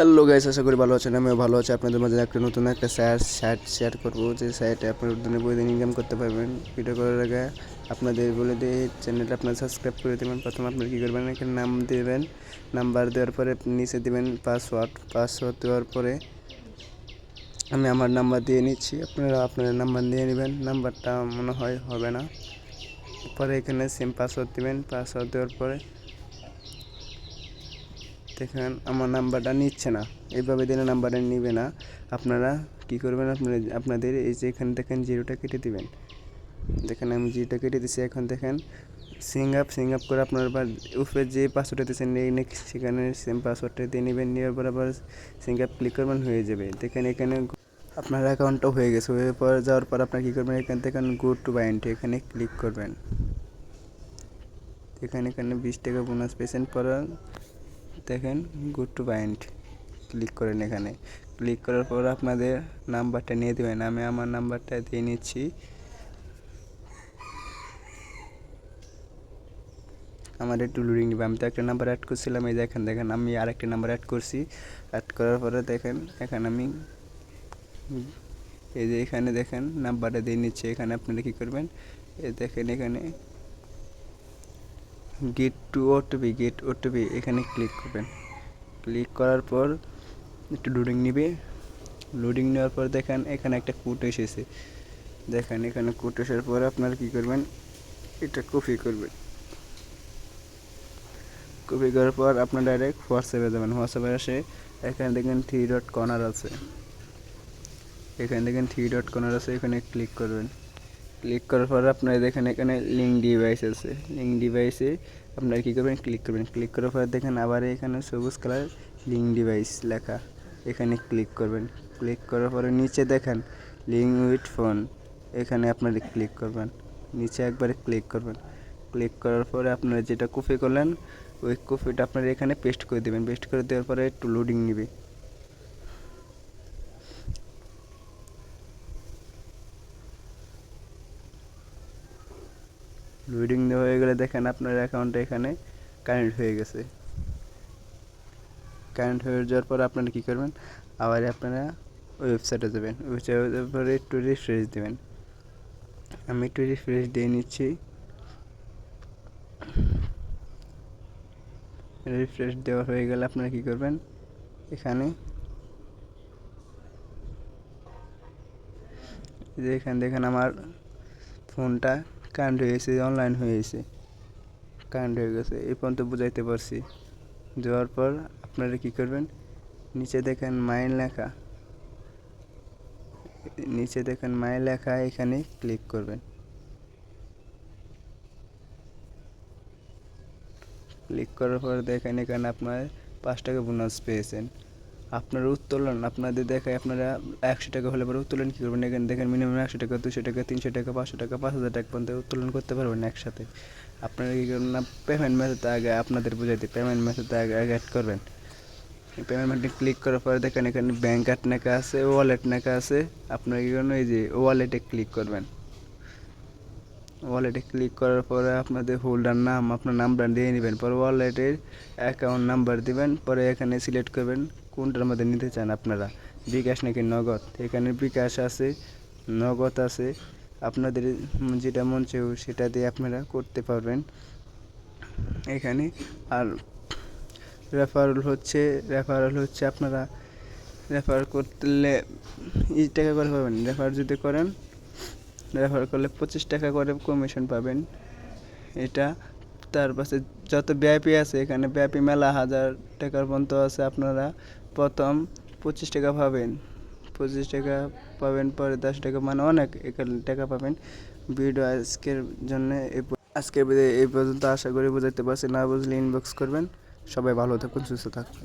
Hello guys, আশা করি ভালো আছেন। আমিও ভালো আছি। আপনাদের মাঝে একটা নতুন একটা শার্ট শেয়ার করবো, যে সাইটে আপনারা দিনে প্রতিদিন ইনকাম করতে পারবেন। ভিডিও করার আগে আপনাদের বলে দিয়ে চ্যানেলটা আপনারা সাবস্ক্রাইব করে দেবেন। প্রথমে আপনারা কী করবেন, এখানে নাম দেবেন, নাম্বার দেওয়ার পরে নিচে দেবেন পাসওয়ার্ড দেওয়ার পরে আমি আমার নাম্বার দিয়ে নিচ্ছি, আপনারা আপনাদের নাম্বার দিয়ে নেবেন। নাম্বারটা মনে হয় হবে না, পরে এখানে সেম পাসওয়ার্ড দেবেন। পাসওয়ার্ড দেওয়ার পরে দেখেন আমার নাম্বারটা নিচ্ছে না, এইভাবে দিলে নাম্বারটা নিবে না। আপনারা কি করবেন, আপনাদের এই যে এখানে দেখেন জিরোটা কেটে দিবেন। দেখেন আমি জিরোটা কেটে দিচ্ছি। এখন দেখেন সিং আপ করে আপনার উপরে যে পাসওয়ার্ডটা দিচ্ছেন সেখানে সেম পাসওয়ার্ডটা দিয়ে নেবেন। নেওয়ার পর আবার সিং আপ ক্লিক করবেন, হয়ে যাবে। দেখেন এখানে আপনার অ্যাকাউন্টটা হয়ে গেছে। হয়ে পর যাওয়ার পর আপনার কী করবেন, এখান থেকে গো টু বাইন্ড এখানে ক্লিক করবেন। এখানে 20 টাকা বোনাস পেয়েছেন। পর দেখেন গো টু বাইন্ড ক্লিক করেন। এখানে ক্লিক করার পর আপনাদের নাম্বারটা নিয়ে দেবেন। আমি আমার নাম্বারটা দিয়ে নিচ্ছি। আমার একটু লোডিং নেবে। আমি তো একটা নাম্বার অ্যাড করছিলাম, এই দেখেন আমি আরেকটা নাম্বার অ্যাড করছি। অ্যাড করার পরে দেখেন এখানে আমি এই যে এখানে দেখেন নাম্বারটা দিয়ে নিচ্ছি। এখানে আপনারা কী করবেন, দেখেন এখানে গেট ওটিপি এখানে ক্লিক করবেন। ক্লিক করার পর একটু লোডিং নেবে। লোডিং নেওয়ার পর দেখেন এখানে একটা কোড এসেছে। দেখেন এখানে কোড আসার পর আপনারা কী করবেন, এটা কপি করবেন। কপি করার পর আপনার ডাইরেক্ট হোয়াটসঅ্যাপে যাবেন। হোয়াটসঅ্যাপে এসে এখানে দেখেন থ্রি ডট কর্নার আছে। এখানে ক্লিক করবেন। ক্লিক করার পর আপনারা দেখেন এখানে লিঙ্ক ডিভাইস আছে। লিঙ্ক ডিভাইসে আপনারা কী করবেন, ক্লিক করবেন। ক্লিক করার পর দেখেন আবার এখানে সবুজ কালার লিঙ্ক ডিভাইস লেখা, এখানে ক্লিক করবেন। ক্লিক করার পরে নিচে দেখেন লিঙ্ক উইথ ফোন, এখানে আপনারা ক্লিক করবেন। নিচে একবারে ক্লিক করবেন। ক্লিক করার পরে আপনারা যেটা কপি করলেন ওই কপিটা আপনারা এখানে পেস্ট করে দেবেন। পেস্ট করে দেওয়ার পরে একটু লোডিং নেবে। লোডিং দেওয়া হয়ে গেলে দেখেন আপনার অ্যাকাউন্টটা এখানে কানেক্ট হয়ে গেছে। কানেক্ট হয়ে যাওয়ার পর আপনারা কী করবেন, আবার আপনারা ওয়েবসাইটে যাবেন। ওয়েবসাইটের পরে একটু রিফ্রেশ দেবেন। আমি একটু রিফ্রেশ দিয়ে নিচ্ছি। রিফ্রেশ দেওয়া হয়ে গেলে আপনারা কী করবেন, এখানে দেখেন আমার ফোনটা কারেন্ট হয়ে গেছে, অনলাইন হয়ে গেছে, কারেন্ট হয়ে গেছে। এই পর্যন্ত বুঝাইতে পারছি। যাওয়ার পর আপনারা কী করবেন, নিচে দেখেন মাই লেখা এখানে ক্লিক করবেন। ক্লিক করার পর দেখেন এখানে আপনার 5 টাকা বোনাস পেয়েছেন। আপনারা উত্তোলন আপনাদের দেখায় আপনারা 100 টাকা হলে পরে উত্তোলন কী করবেন, এখানে দেখেন মিনিমাম 100 টাকা, 200 টাকা, 300 টাকা, 500 টাকা, 5000 টাকা পর্যন্ত উত্তোলন করতে পারবেন একসাথে। আপনারা কী করবেন না, পেমেন্ট মেথড আগে আপনাদের বুঝাইতে পেমেন্ট মেথড আগে অ্যাড করবেন। পেমেন্ট মেথডে ক্লিক করার পরে দেখেন এখানে ব্যাঙ্ক অ্যাড লেখা আছে, ওয়ালেট লেখা আছে। আপনারা কী করবেন, এই যে ওয়ালেটে ক্লিক করবেন। ওয়ালেটে ক্লিক করার পরে আপনাদের হোল্ডার নাম, আপনার নামটা দিয়ে নেবেন। পরে ওয়ালেটের অ্যাকাউন্ট নাম্বার দিবেন। পরে এখানে সিলেক্ট করবেন কোনটার মধ্যে নিতে চান আপনারা, বিকাশ নাকি নগদ। এখানে বিকাশ আছে, নগদ আছে, আপনাদের যেটা মন চাই সেটা দিয়ে আপনারা করতে পারবেন এখানে। আর রেফারেল হচ্ছে আপনারা রেফার করলে টাকা করে পাবেন। রেফার করলে 25 টাকা করে কমিশন পাবেন। এটা তার পাশে যত ভিআইপি আছে, এখানে ভিআইপি মেলা 1000 টাকার পর্যন্ত আছে। আপনারা প্রথম 25 টাকা পাবেন, পরে 10 টাকা, মানে অনেক টাকা পাবেন। ভিডিও আজকের ভিডিও এই পর্যন্ত। আশা করি বুঝাতে পারছি। না বুঝলে ইনবক্স করবেন। সবাই ভালো থাকুন, সুস্থ থাকুন।